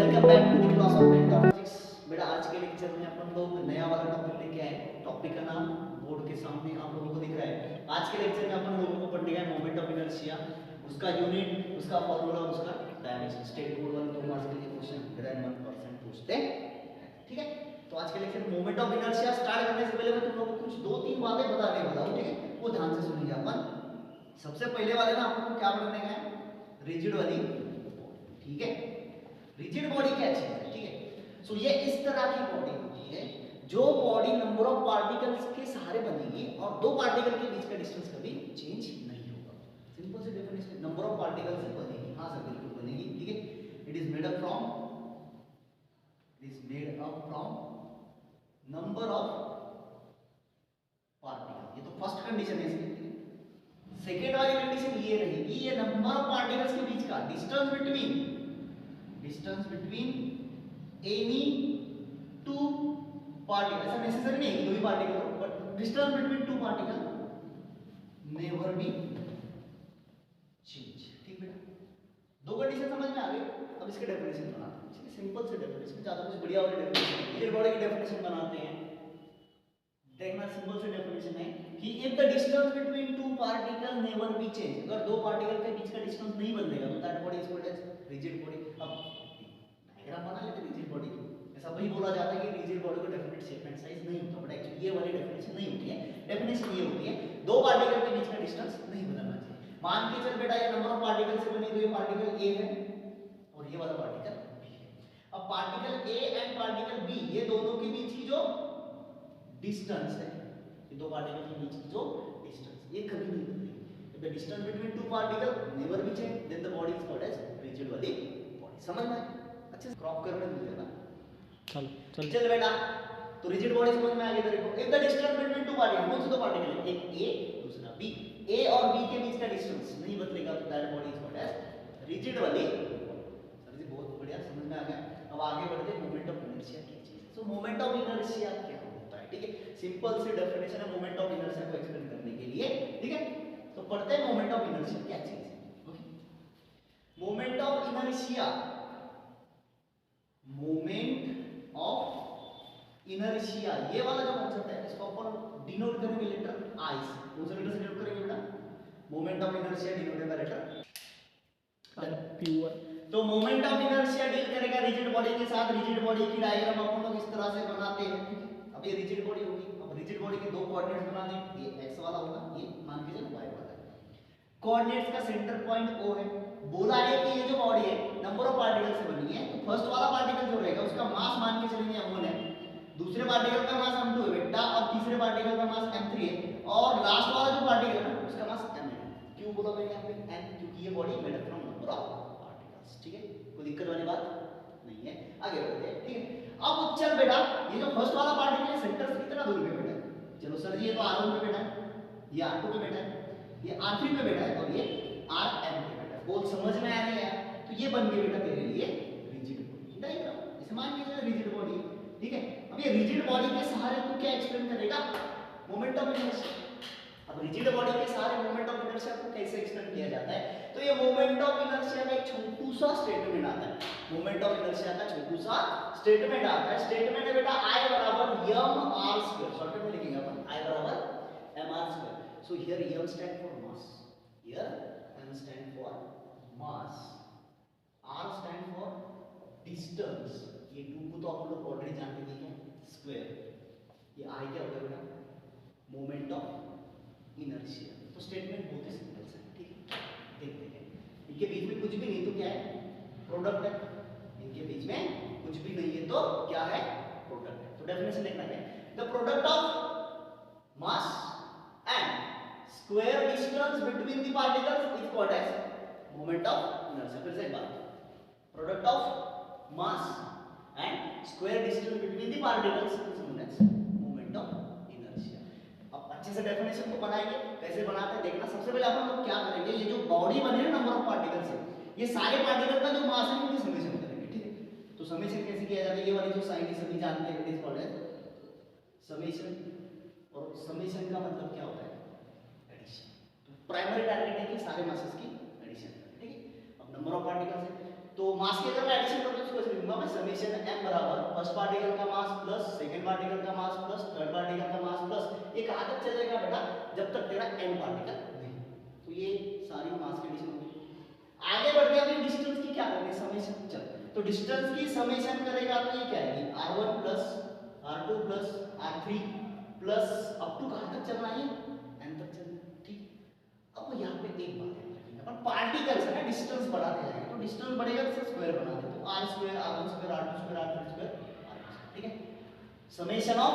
Welcome back to the class of vector physics. बेटा आज के लेक्चर में अपन लोग नया वाला टॉपिक लेके आए। टॉपिक का नाम बोर्ड के सामने आप लोगों को दिख रहा है। आज के लेक्चर में अपन लोगों को पढ़ने का मोमेंट ऑफ इनर्शिया, उसका यूनिट, उसका फार्मूला, उसका डायमेंशन। स्टेट बोर्ड वाले 2 मार्क्स के लिए क्वेश्चन ग्रेड 1% पूछते हैं, ठीक है। तो आज के लेक्चर में मोमेंट ऑफ इनर्शिया स्टार्ट करने से पहले मैं तुम लोगों को कुछ 2-3 बातें बताने वाला हूं, ठीक है। वो ध्यान से सुनिए अपन। सबसे पहले वाले ना अपन को क्या पढ़ने का है, रिजिड वाली, ठीक है। रिजिड बॉडी क्या चीज है, ठीक है। सो ये इस तरह की बॉडी होती है जो बॉडी नंबर ऑफ पार्टिकल्स के सहारे बनेगी और दो पार्टिकल के बीच का डिस्टेंस कभी चेंज नहीं होगा। सिंपल सी डेफिनेशन, नंबर ऑफ पार्टिकल्स से बनेगी। हां सर बिल्कुल बनेगी, ठीक है। It is made up from number of particle. ये तो फर्स्ट कंडीशन है इसकी। सेकेंड वाली कंडीशन ये रहेगी, ये नंबर ऑफ पार्टिकल्स के बीच का distance between any two particle. ऐसा नेसेसरी नहीं है कि दो ही पार्टिकल हो, but distance between two particle never be change, ठीक बेटा। दो कंडीशन समझ में आ गई। अब इसके डेफिनेशन बनाते हैं, सिंपल से डेफिनेशन, ज्यादा कुछ बढ़िया वाली डेफिनेशन, रिजिड बॉडी की डेफिनेशन बनाते हैं। देखना सिंपल से डेफिनेशन है कि if the distance between two particle never be change, अगर दो पार्टिकल के बीच का डिस्टेंस नहीं बदलेगा तो that body is called as rigid body. अब डायग्राम बना लेते हैं रिजिड बॉडी की। ऐसा वही बोला जाता है कि रिजिड बॉडी को डेफिनेट शेप एंड साइज नहीं होता, बट एक्चुअली ये वाली डेफिनेशन नहीं होती है। डेफिनेशन ये होती है दो पार्टिकल के बीच का डिस्टेंस नहीं बदलना चाहिए। मान के चल बेटा ये नंबर ऑफ पार्टिकल से बनी, तो ये पार्टिकल ए है और ये वाला पार्टिकल बी है। अब particle A and particle B, ये दोनों के बीच की जो डिस्टेंस है, ये दो पार्टिकल के बीच की जो डिस्टेंस, ये कभी नहीं बदलेगी। If the distance between two particle never be change, then the body is called as rigid वाली बॉडी। समझ में? अच्छे से क्रॉप करने दो देना। चल बेटा, तो रिजिड बॉडी समझ में आ गई तेरे को। If the distance between two particle, कौन से दो पार्टिकल है, एक ए दूसरा बी, ए और बी के बीच का डिस्टेंस नहीं बदलेगा तो that body is called as rigid वाली। सर जी बहुत बढ़िया, समझ में आ गया। अब आगे बढ़ते हैं, मोमेंट ऑफ इनर्शिया क्या चीज है। सो मोमेंट ऑफ इनर्शिया क्या होता है, ठीक है। सिंपल सी डेफिनेशन है मोमेंट ऑफ इनर्शिया को एक्सप्लेन करने के लिए, ठीक है। तो पढ़ते हैं मोमेंट ऑफ इनर्शिया क्या चीज है। Okay, moment of inertia, moment of inertia, ये वाला जो कॉन्सेप्ट है इसको अपन डिनोट करेंगे लेटर आई से। कौन सा लेटर से डिनोट करेंगे बेटा? Moment of inertia denoted by letter P1। तो मोमेंट ऑफ इनर्शिया डील करेगा रिजिड बॉडी के साथ। रिजिड बॉडी की डायग्राम अपन लोग इस तरह से बनाते हैं, ठीक है। अब ये रिजिड बॉडी होगी, अब रिजिड बॉडी के दो कोऑर्डिनेट्स बना दें। ये x वाला होगा, ये मान के चलो y वाला है। कोऑर्डिनेट्स का सेंटर पॉइंट O है। बोला है कि ये जो बॉडी है नंबर ऑफ पार्टिकल से बनी है, तो फर्स्ट वाला पार्टिकल जो रहेगा उसका मास मान के चलेंगे m1 है, दूसरे पार्टिकल का मास m2 है बेटा, और तीसरे पार्टिकल का मास m3 है, और लास्ट वाला जो पार्टिकल है ना उसका मास m है। क्यों बोला मैंने यहाँ पे n? क्योंकि ये body made up from number of particles, ठीक है। कोई दिक्कत वाली बात नहीं है। आगे बढ़ते हैं, ठीक है। अब चल बेटा, ये जो फर्स्ट वाला पार्टिकल है सेंटर से कितना दूर पे बेटा? चलो सर जी ये तो r1 पे बेटा है, ये r2 पे बेटा है, ये r3 पे बेटा है, और ये rn पे बेटा है। बहुत समझ में आ रही है? तो ये बन गई बेटा तेरे लिए रिजिड बॉडी डायग्राम। इसे मान के चलो रिजिड बॉडी, ठीक है। अब ये रिजिड बॉडी के सहारे तू क्या एक्सप्लेन करेगा? Moment of inertia. अब रिजिड बॉडी के सहारे मोमेंट ऑफ इनर्शिया को कैसे एक्सप्लेन किया जाता है? तो ये मोमेंट ऑफ इनर्शिया का एक छोटू सा स्टेटमेंट आता है। मोमेंट ऑफ इनर्शिया का छोटू सा स्टेटमेंट आता है। स्टेटमेंट है बेटा I बराबर mr²। शॉर्टकट में लिखेंगे अपन I बराबर mr²। So here m stand for mass, here m stand for mass, r stand for distance. ये 2 को तो आप लोग ऑलरेडी जानते हैं, क्या स्क्वायर। ये I क्या होगा बेटा? Moment of inertia. तो स्टेटमेंट बहुत ही सिंपल है, ठीक है। देखते हैं, इनके बीच में कुछ भी नहीं तो क्या है? प्रोडक्ट है। इनके बीच में कुछ भी नहीं है तो क्या है? प्रोडक्ट है। तो डेफिनेशन लिखना है, the product of mass and square distance between the particles is called as moment of inertia. फिर से एक बार, product of mass and square distance between the particles is known as moment of inertia. अब अच्छे से definition को बनाएंगे, कैसे बनाते हैं देखना। सबसे पहले अपन लोग क्या करेंगे, ये जो बॉडी बनी है नंबर ऑफ पार्टिकल से, ये सारे पार्टिकल का जो मास है उनकी समेशन करेंगे, ठीक है। तो समेशन कैसे किया जाता है? ये वाली जो साइन है सभी जानते हैं, it is called as summation. और समेशन का मतलब क्या होता है? एडिशन। तो प्राइमरी टारगेट है कि सारे मासेस की एडिशन करें, ठीक है। अब नंबर ऑफ पार्टिकल्स है तो मास की अगर मैं एडिशन करूं तो इसको ऐसे लिखूंगा समीशन m बराबर फर्स्ट पार्टिकल का मास प्लस सेकंड पार्टिकल का मास प्लस थर्ड पार्टिकल का मास प्लस ये कहां तक चलेगा बेटा जब तक तेरा n पार्टिकल नहीं। तो ये सारी मास कंडीशन हो गई। आगे बढ़ गया फिर डिस्टेंस की क्या करेंगे समीशन। चल तो डिस्टेंस की समीशन करेगा तो ये क्या आएगी r1 plus r2 plus r3 plus up to कहां तक चलना है n तक चलना। ठीक अब यहाँ पे एक बात है अपन पार्टिकल्स है ना डिस्टेंस बढ़ाते जाएंगे तो डिस्टेंस बढ़ेगा तो स्क्वायर बना दे तो r square r1 square r2 square r3 square ठीक है। Summation of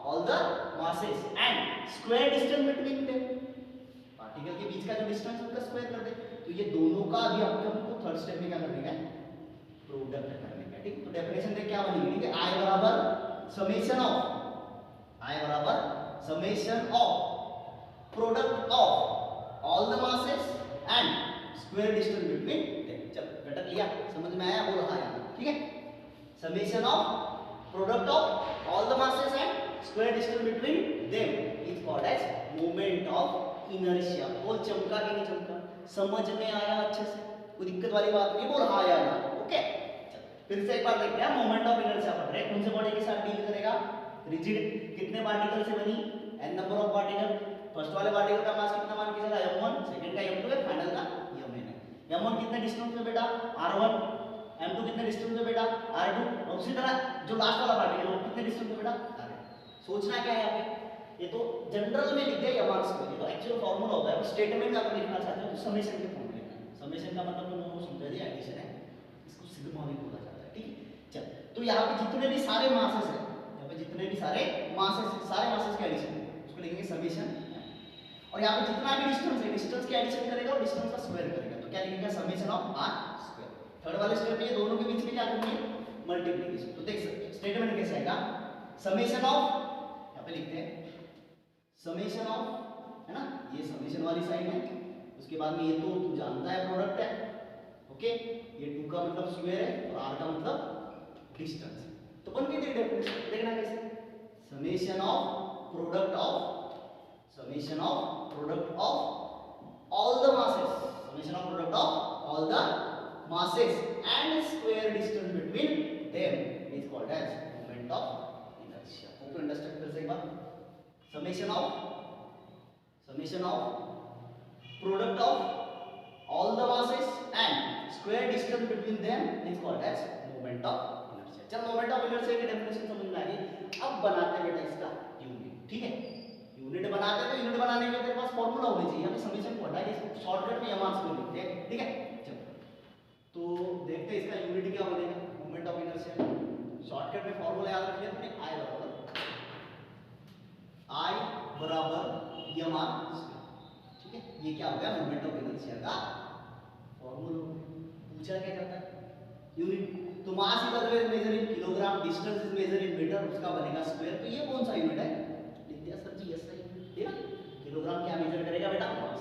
all the masses and square distance between them particle के बीच का जो डिस्टेंस उसका स्क्वायर कर दे। तो ये दोनों का अभी हमको थर्ड स्टेप में क्या करने का है प्रोडक्ट करने का। ठीक तो डेफिनेशन देख क्या बनेगी ठीक है I बराबर summation of product of all the masses and square distance between them. चल घटक लिया समझ में आया बोल हाँ यार ठीक है। Summation of product of all the masses and square distance between them is called as moment of inertia. बोल चमका कि नहीं चमका समझ में आया अच्छे से कोई दिक्कत वाली बात नहीं बोल हाँ यार ओके। फिर से एक बार देखते हैं मोमेंट ऑफ इनर्शिया पढ़ रहे हैं कौन से बॉडी के साथ डील करेगा रिजिड कितने पार्टिकल से बनी n number of particle. First वाले पार्टिकल का मास कितना मान के चला m1 सेकंड का m2 है फाइनल का mn है। m1 कितने डिस्टेंस पे बेटा r1 m2 कितने डिस्टेंस पे बेटा r2 और उसी तरह जो लास्ट वाला पार्टिकल वो कितने डिस्टेंस पे बेटा r। सोचना क्या है यहाँ पे ये तो जनरल में लिख दिया m मार्क्स में तो एक्चुअल फार्मूला होता है स्टेटमेंट अगर लिखना चाहते हो तो समेशन के फॉर्म में लिखना है। समेशन का मतलब तुम लोगों को समझा दिया एडिशन है इसको सिग्मा भी बोला जाता है ठीक है। चल तो यहाँ पे जितने भी सारे मासेस है यहाँ पे जितने भी सारे मासेस के एडिशन उसको लिखेंगे समेशन और यहाँ पे जितना भी डिस्टेंस के एडिशन करेगा और डिस्टेंस का स्क्वायर करेगा तो क्या लिखेगा summation of r square. Third वाले स्टेप में ये दोनों के बीच में क्या करेंगे मल्टीप्लिकेशन। तो देख सकते स्टेटमेंट कैसे आएगा समेशन ऑफ यहाँ पे लिखते हैं समेशन ऑफ है ना ये समेशन वाली साइड है उसके बाद में ये तो तू जानता है प्रोडक्ट है ओके ये 2 का मतलब स्क्वायर है और r का मतलब डिस्टेंस तो बन के डेफिनेशन देखना कैसे summation of product of all the masses and square distance between them is called as moment of inertia. Hope you understand फिर से एक बार summation of product of all the masses and square distance between them is called as moment of inertia. चल moment of inertia की definition समझ में आ गई। अब बनाते हैं बेटा इसका यूनिट ठीक है। यूनिट बनाते हैं तो यूनिट बनाने के लिए तेरे पास फार्मूला होनी चाहिए हमें समीशन पढ़ना है इसको शॉर्टकट में मार्क्स में लिखते हैं ठीक है। चलो तो देखते हैं इसका यूनिट क्या बनेगा मोमेंट ऑफ इनर्शिया। शॉर्टकट में फार्मूला याद रख लिया तुमने I बराबर mr ठीक है। ये क्या हो गया मोमेंट ऑफ इनर्शिया का फार्मूला। पूछा क्या जाता है यूनिट तो mass is always measure in kilogram distance is measure in metre उसका बनेगा स्क्वायर। तो ये कौन सा यूनिट है सर जी ऐसा ही है ना। किलोग्राम क्या मेजर करेगा बेटा मास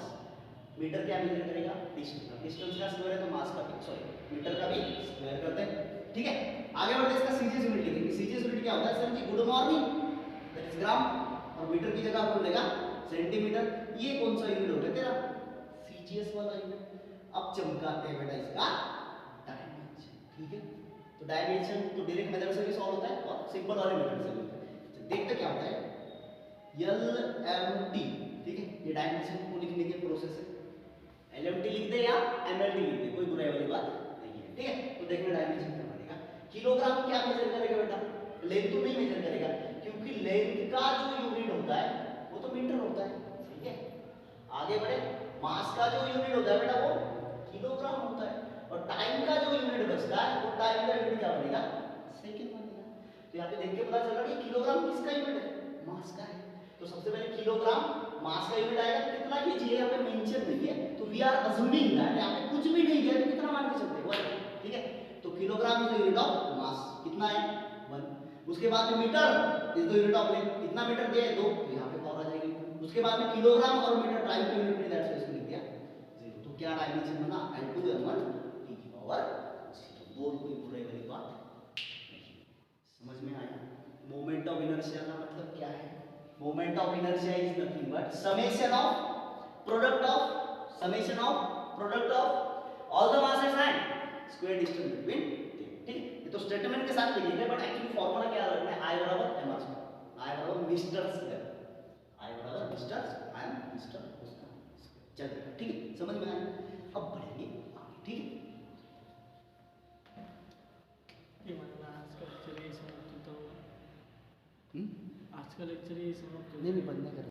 मीटर क्या मेजर करेगा डिस्टेंस का स्क्वायर है तो मास का भी सॉरी मीटर का भी स्क्वायर करते हैं ठीक है। आगे बढ़ते हैं इसका सीजीएस यूनिट लिखेंगे। सीजीएस यूनिट क्या होता है sir ji good morning that is gram और मीटर की जगह अपन लेगा सेंटीमीटर। ये कौन सा यूनिट हो गया तेरा सीजीएस वाला यूनिट। अब चमकाते हैं बेटा इसका डायमेंशन ठीक है। तो डायमेंशन तो डायरेक्ट मेथड से भी सॉल्व होता है और सिंपल वाले मेथड से भी होता है। देखते क्या होता है LMT ठीक है ये डायमेंशन को लिखने की प्रोसेस है। LMT लिख दे या MLT लिख दे कोई बुराई वाली बात नहीं है ठीक है। तो देखना डायमेंशन क्या बनेगा। किलोग्राम क्या मेजर करेगा बेटा लेंथ तो नहीं मेजर करेगा क्योंकि लेंथ का जो यूनिट होता है वो तो मीटर होता है ठीक है। आगे बढ़े मास का जो यूनिट होता है बेटा वो किलोग्राम होता है और टाइम का जो यूनिट बचता है वो टाइम का यूनिट क्या बनेगा सेकंड बनेगा। तो यहाँ पे देख के पता चल रहा है कि किलोग्राम किसका यूनिट है मास का है। तो सबसे पहले किलोग्राम मास का यूनिट आएगा कितना कीजिए यहाँ पे मेंशन नहीं है तो वी आर अज्यूमिंग दैट यहाँ पे कुछ भी नहीं दिया तो कितना मान के चलते हैं 1 ठीक है। तो kilogram is the unit of mass कितना है 1। उसके बाद में metre is the unit of length कितना मीटर दिया है 2 तो यहाँ पे पावर आ जाएगी। उसके बाद में किलोग्राम और मीटर टाइम का यूनिट दैट्स वाई इसको लिख दिया 0। तो क्या डायमेंशन बना L2M1 t की पावर 0। बोल कोई बुराई वाली बात नहीं। समझ में आया मोमेंट ऑफ इनर्शिया का मतलब क्या है। Moment of inertia is nothing but summation of product of all the mass square distance between, ठीक है। ये तो स्टेटमेंट के साथ लिखेंगे, बट एक्चुअली फॉर्मूला क्या रखना है, I बराबर एम आर स्क्वायर, I बराबर मिस्टर स्क्वायर, I बराबर mister, I am mister square. चलिए ठीक है, समझ में आया। अब बढ़ेंगे आगे, ठीक है। ये मतलब आज का लेक्चर ये समाप्त होता होगा। आज का लेक्चर ये समाप्त होता नहीं बंद नहीं कर,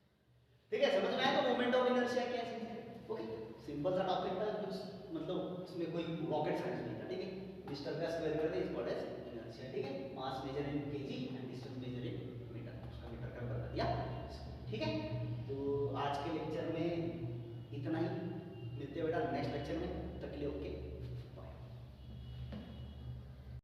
ठीक है, समझ में आया। तो मोमेंट ऑफ इनर्शिया क्या चीज है, ओके, सिंपल सा टॉपिक था, कुछ मतलब इसमें कोई रॉकेट साइंस नहीं था, ठीक है। मिस्टर का स्क्वायर कर दे, इज कॉल्ड एज इनर्शिया, ठीक है। मास मेजर इन केजी